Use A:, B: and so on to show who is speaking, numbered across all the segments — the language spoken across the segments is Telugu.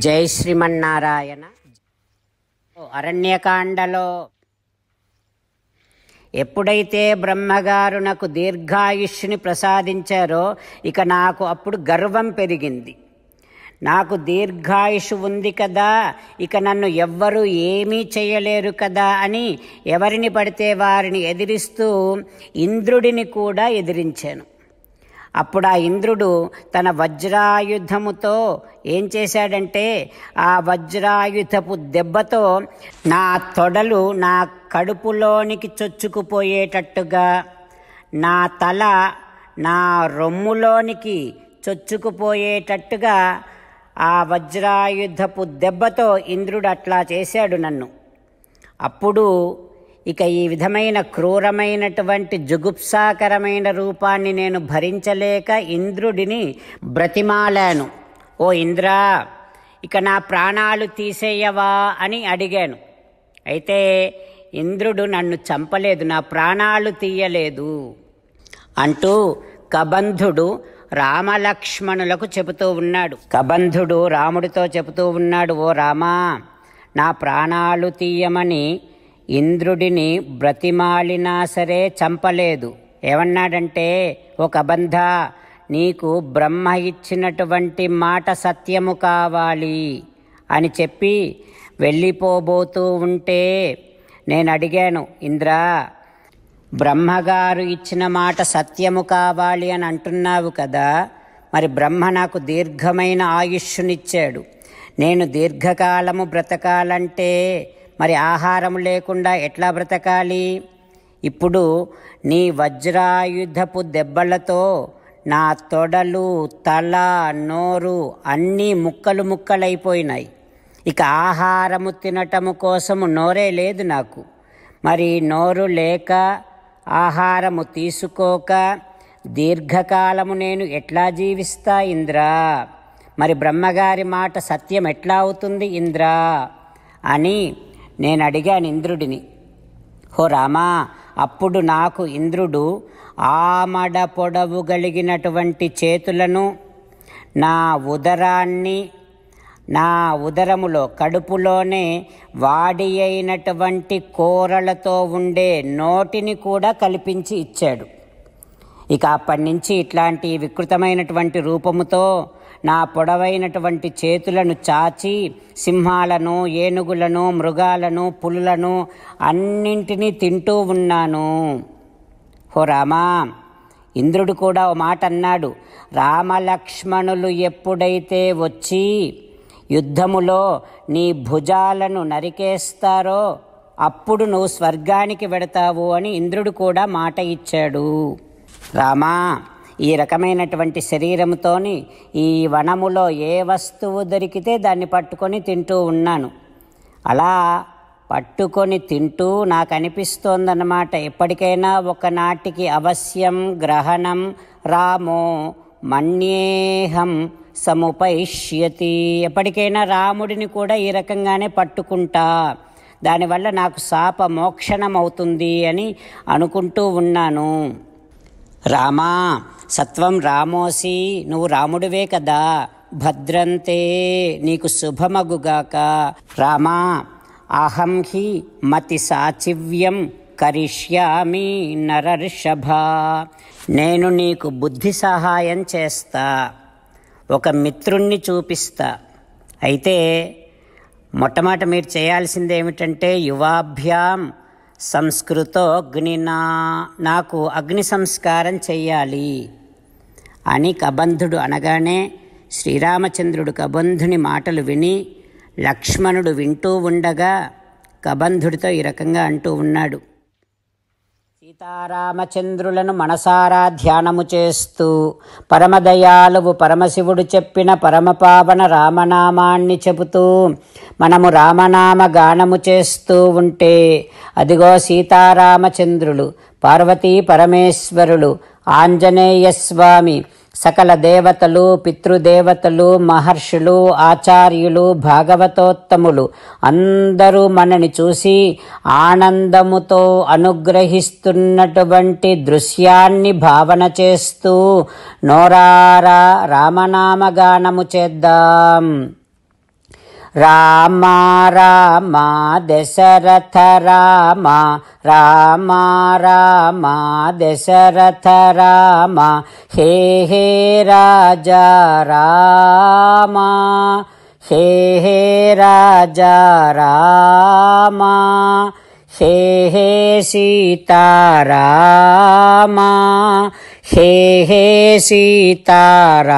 A: జై శ్రీమన్నారాయణ. అరణ్యకాండలో ఎప్పుడైతే బ్రహ్మగారు నాకు దీర్ఘాయుష్ని ప్రసాదించారో ఇక నాకు అప్పుడు గర్వం పెరిగింది. నాకు దీర్ఘాయుష్ ఉంది కదా, ఇక నన్ను ఎవ్వరూ ఏమీ చేయలేరు కదా అని ఎవరిని పడితే వారిని ఎదిరిస్తూ ఇంద్రుడిని కూడా ఎదిరించాను. అప్పుడు ఆ ఇంద్రుడు తన వజ్రాయుధముతో ఏం చేశాడంటే, ఆ వజ్రాయుధపు దెబ్బతో నా తొడలు నా కడుపులోనికి చొచ్చుకుపోయేటట్టుగా, నా తల నా రొమ్ములోనికి చొచ్చుకుపోయేటట్టుగా ఆ వజ్రాయుధపు దెబ్బతో ఇంద్రుడు అట్లా చేశాడు నన్ను. అప్పుడు ఇక ఈ విధమైన క్రూరమైనటువంటి జుగుప్సాకరమైన రూపాన్ని నేను భరించలేక ఇంద్రుడిని బ్రతిమాలాను. ఓ ఇంద్రా, ఇక నా ప్రాణాలు తీసేయవా అని అడిగాను. అయితే ఇంద్రుడు నన్ను చంపలేదు, నా ప్రాణాలు తీయలేదు అంటూ కబంధుడు రామలక్ష్మణులకు చెబుతూ ఉన్నాడు. కబంధుడు రాముడితో చెబుతూ ఉన్నాడు, ఓ రామా, నా ప్రాణాలు తీయమని ఇంద్రుడిని బ్రతిమాలినా సరే చంపలేదు. ఏమన్నాడంటే, ఓ కబంధ, నీకు బ్రహ్మ ఇచ్చినటువంటి మాట సత్యము కావాలి అని చెప్పి వెళ్ళిపోబోతూ ఉంటే నేను అడిగాను, ఇంద్రా, బ్రహ్మగారు ఇచ్చిన మాట సత్యము కావాలి అని అంటున్నావు కదా, మరి బ్రహ్మ నాకు దీర్ఘమైన ఆయుష్నిచ్చాడు. నేను దీర్ఘకాలము బ్రతకాలంటే మరి ఆహారం లేకుండా ఎట్లా బ్రతకాలి? ఇప్పుడు నీ వజ్రాయుధపు దెబ్బలతో నా తొడలు, తల, నోరు అన్నీ ముక్కలు ముక్కలైపోయినాయి. ఇక ఆహారము తినటము కోసము నోరే లేదు నాకు. మరి నోరు లేక ఆహారము తీసుకోక దీర్ఘకాలము నేను ఎట్లా జీవిస్తా ఇంద్రా? మరి బ్రహ్మగారి మాట సత్యం ఎట్లా అవుతుంది ఇంద్రా అని నేను అడిగాను ఇంద్రుడిని. హో రామా, అప్పుడు నాకు ఇంద్రుడు ఆమడ పొడవు కలిగినటువంటి చేతులను, నా ఉదరాన్ని, నా ఉదరములో కడుపులోనే వాడి అయినటువంటి కూరలతో ఉండే నోటిని కూడా కల్పించి ఇచ్చాడు. ఇక అప్పటి నుంచి ఇట్లాంటి వికృతమైనటువంటి రూపముతో నా పొడవైనటువంటి చేతులను చాచి సింహాలను, ఏనుగులను, మృగాలను, పులులను అన్నింటినీ తింటూ ఉన్నాను. హో రామా, ఇంద్రుడు కూడా ఓ మాట అన్నాడు, రామలక్ష్మణులు ఎప్పుడైతే వచ్చి యుద్ధములో నీ భుజాలను నరికేస్తారో అప్పుడు నువ్వు స్వర్గానికి వెడతావు అని ఇంద్రుడు కూడా మాట ఇచ్చాడు. రామా, ఈ రకమైనటువంటి శరీరంతోని ఈ వనములో ఏ వస్తువు దొరికితే దాన్ని పట్టుకొని తింటూ ఉన్నాను. అలా పట్టుకొని తింటూ నాకు అనిపిస్తోందన్నమాట, ఎప్పటికైనా ఒకనాటికి అవశ్యం గ్రహణం రామో మన్యేహం సముపైష్యతి, ఎప్పటికైనా రాముడిని కూడా ఈ రకంగానే పట్టుకుంటా, దానివల్ల నాకు శాప మోక్షణం అవుతుంది అని అనుకుంటూ ఉన్నాను. రామా, సత్వం రామోసి, నువ్వు రాముడివే కదా, భద్రంతే, నీకు శుభమగుగాక. రామా, అహం హి మతి సాచివ్యం కరిష్యామి నరర్షభ, నేను నీకు బుద్ధి సహాయం చేస్తా, ఒక మిత్రుణ్ణి చూపిస్తా. అయితే మొట్టమొదట మీరు చేయాల్సింది ఏమిటంటే, యువాభ్యాం సంస్కృతో అగ్నినా, నాకు అగ్ని సంస్కారం చెయ్యాలి అని కబంధుడు అనగానే శ్రీరామచంద్రుడు కబంధుని మాటలు విని లక్ష్మణుడు వింటూ ఉండగా కబంధుడితో ఈ రకంగా అంటూ ఉన్నాడు. సీతారామచంద్రులను మనసారా ధ్యానము చేస్తూ పరమదయాలువు పరమశివుడు చెప్పిన పరమపావన రామనామాన్ని చెబుతూ మనము రామనామ గానము చేస్తూ ఉంటే అదిగో సీతారామచంద్రులు, పార్వతీ పరమేశ్వరులు, ఆంజనేయస్వామి, సకల దేవతలు, పితృదేవతలు, మహర్షులు, ఆచార్యులు, భాగవతోత్తములు అందరూ మనని చూసి ఆనందముతో అనుగ్రహిస్తున్నటువంటి దృశ్యాన్ని భావన చేస్తూ నోరారా రామనామగానము చేద్దాం. రామ రామ దశరథ రామ రామ రామ దశరథ రామ హే హే రాజా రామ హే హే రాజా రామ హే హే సీతారామ హే హే సీతారామ.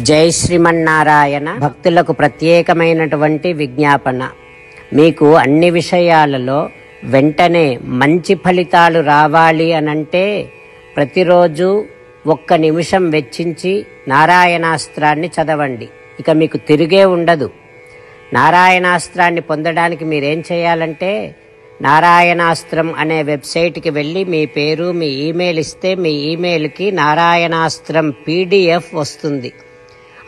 A: జై శ్రీమన్నారాయణ. భక్తులకు ప్రత్యేకమైనటువంటి విజ్ఞాపన. మీకు అన్ని విషయాలలో వెంటనే మంచి ఫలితాలు రావాలి అనంటే ప్రతిరోజు 1 నిమిషం వెచ్చించి నారాయణాస్త్రాన్ని చదవండి. ఇక మీకు తిరిగే ఉండదు. నారాయణాస్త్రాన్ని పొందడానికి మీరేం చేయాలంటే నారాయణాస్త్రం అనే వెబ్సైట్కి వెళ్ళి మీ పేరు మీ ఈమెయిల్ ఇస్తే మీ ఈమెయిల్కి నారాయణాస్త్రం PDF వస్తుంది.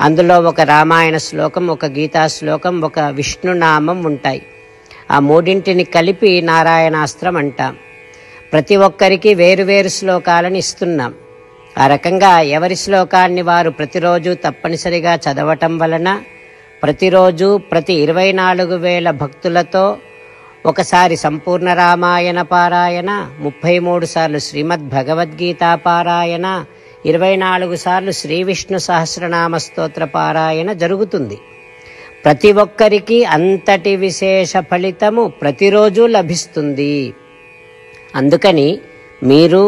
A: అందులో ఒక రామాయణ శ్లోకం, ఒక గీతా శ్లోకం, ఒక విష్ణునామం ఉంటాయి. ఆ 3ంటిని కలిపి నారాయణాస్త్రం అంటాం. ప్రతి ఒక్కరికి వేరువేరు శ్లోకాలను ఇస్తున్నాం. ఆ రకంగా ఎవరి శ్లోకాన్ని వారు ప్రతిరోజు తప్పనిసరిగా చదవటం వలన ప్రతిరోజు ప్రతి 24,000 భక్తులతో ఒకసారి సంపూర్ణ రామాయణ పారాయణ, 33 సార్లు శ్రీమద్ భగవద్గీత పారాయణ, 24 సార్లు శ్రీ విష్ణు సహస్రనామ స్తోత్ర పారాయణ జరుగుతుంది. ప్రతి ఒక్కరికి అంతటి విశేష ఫలితము ప్రతిరోజు లభిస్తుంది. అందుకని మీరు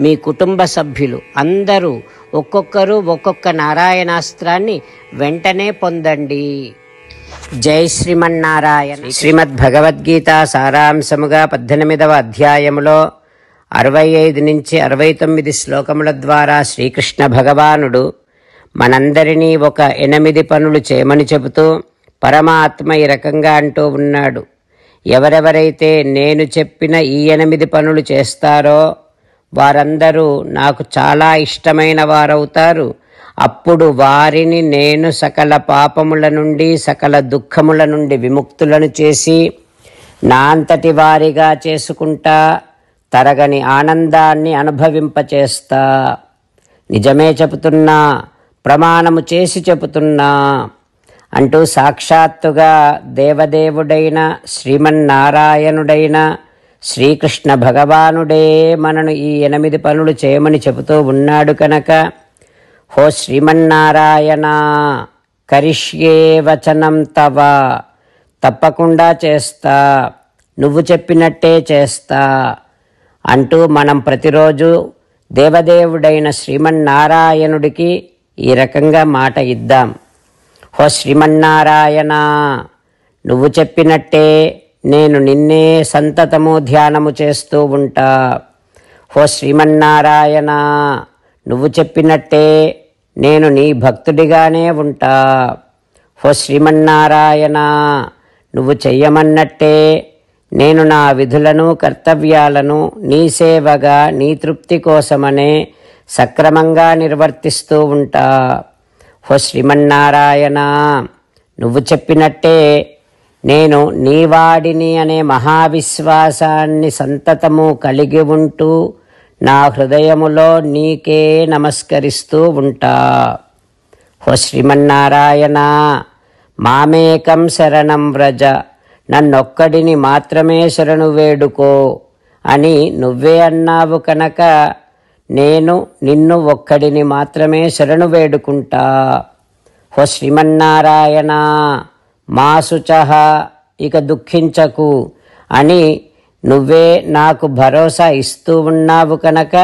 A: మీ కుటుంబ సభ్యులు అందరూ ఒక్కొక్కరు ఒక్కొక్క నారాయణాస్త్రాన్ని వెంటనే పొందండి. జై శ్రీమన్నారాయణ. శ్రీమద్ భగవద్గీత సారాంశముగా 18వ అధ్యాయములో 65 నుంచి 69 శ్లోకముల ద్వారా శ్రీకృష్ణ భగవానుడు మనందరినీ ఒక 8 పనులు చేయమని చెబుతూ పరమాత్మ ఈ రకంగా అంటూ ఉన్నాడు. ఎవరెవరైతే నేను చెప్పిన ఈ 8 పనులు చేస్తారో వారందరూ నాకు చాలా ఇష్టమైన వారవుతారు. అప్పుడు వారిని నేను సకల పాపముల నుండి సకల దుఃఖముల నుండి విముక్తులను చేసి నా అంతటి వారిగా చేసుకుంటా, తరగని ఆనందాన్ని అనుభవింపచేస్తా. నిజమే చెబుతున్నా, ప్రమాణము చేసి చెబుతున్నా అంటూ సాక్షాత్తుగా దేవదేవుడైన శ్రీమన్నారాయణుడైన శ్రీకృష్ణ భగవానుడే మనను ఈ 8 పనులు చేయమని చెబుతూ ఉన్నాడు కనుక, హో శ్రీమన్నారాయణ కరిష్యే వచనం తవ, తప్పకుండా చేస్తా, నువ్వు చెప్పినట్టే చేస్తా అంటూ మనం ప్రతిరోజు దేవదేవుడైన శ్రీమన్నారాయణుడికి ఈ రకంగా మాట ఇద్దాం. హో శ్రీమన్నారాయణ, నువ్వు చెప్పినట్టే నేను నిన్నే సంతతము ధ్యానము చేస్తూ ఉంటా. హో శ్రీమన్నారాయణ, నువ్వు చెప్పినట్టే నేను నీ భక్తుడిగానే ఉంటా. హో శ్రీమన్నారాయణ, నువ్వు చెయ్యమన్నట్టే నేను నా విధులను కర్తవ్యాలను నీ సేవగా నీ తృప్తి కోసమనే సక్రమంగా నిర్వర్తిస్తూ ఉంటా. హో శ్రీమన్నారాయణ, నువ్వు చెప్పినట్టే నేను నీవాడిని అనే మహావిశ్వాసాన్ని సంతతము కలిగి ఉంటూ నా హృదయములో నీకే నమస్కరిస్తూ ఉంటా. హో శ్రీమన్నారాయణ, మామేకం శరణం వ్రజ, నన్నొక్కడిని మాత్రమే శరణు వేడుకో అని నువ్వే అన్నావు కనుక నేను నిన్ను ఒక్కడిని మాత్రమే శరణు వేడుకుంటా. హో శ్రీమన్నారాయణ, మా శుచః, ఇక దుఃఖించకు అని నువ్వే నాకు భరోసా ఇస్తూ ఉన్నావు కనుక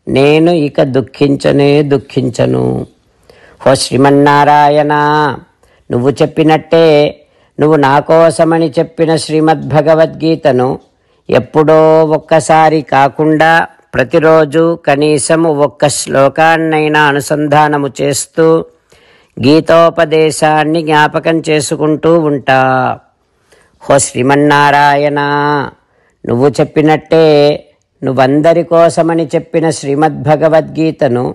A: నేను ఇక దుఃఖించను. హో శ్రీమన్నారాయణ, నువ్వు చెప్పినట్టే నువ్వు నా కోసమని చెప్పిన శ్రీమద్భగవద్గీతను ఎప్పుడో ఒక్కసారి కాకుండా ప్రతిరోజు కనీసము 1 శ్లోకాన్నైనా అనుసంధానము చేస్తూ గీతోపదేశాన్ని జ్ఞాపకం చేసుకుంటూ ఉంటా. హో శ్రీమన్నారాయణ, నువ్వు చెప్పినట్టే నువ్వందరి కోసమని చెప్పిన శ్రీమద్భగవద్గీతను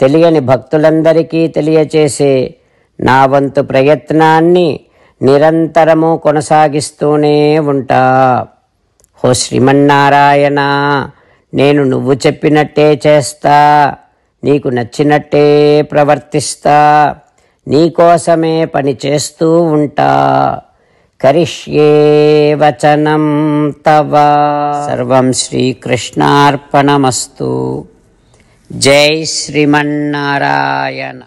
A: తెలియని భక్తులందరికీ తెలియచేసే నా వంతు ప్రయత్నాన్ని నిరంతరము కొనసాగిస్తూనే ఉంటా. హో శ్రీమన్నారాయణ, నేను నువ్వు చెప్పినట్టే చేస్తా, నీకు నచ్చినట్టే ప్రవర్తిస్తా, నీకోసమే పని చేస్తూ ఉంటా. కరిష్యే వచనం తవ. సర్వం శ్రీకృష్ణార్పణమస్తు. జై శ్రీమన్నారాయణ.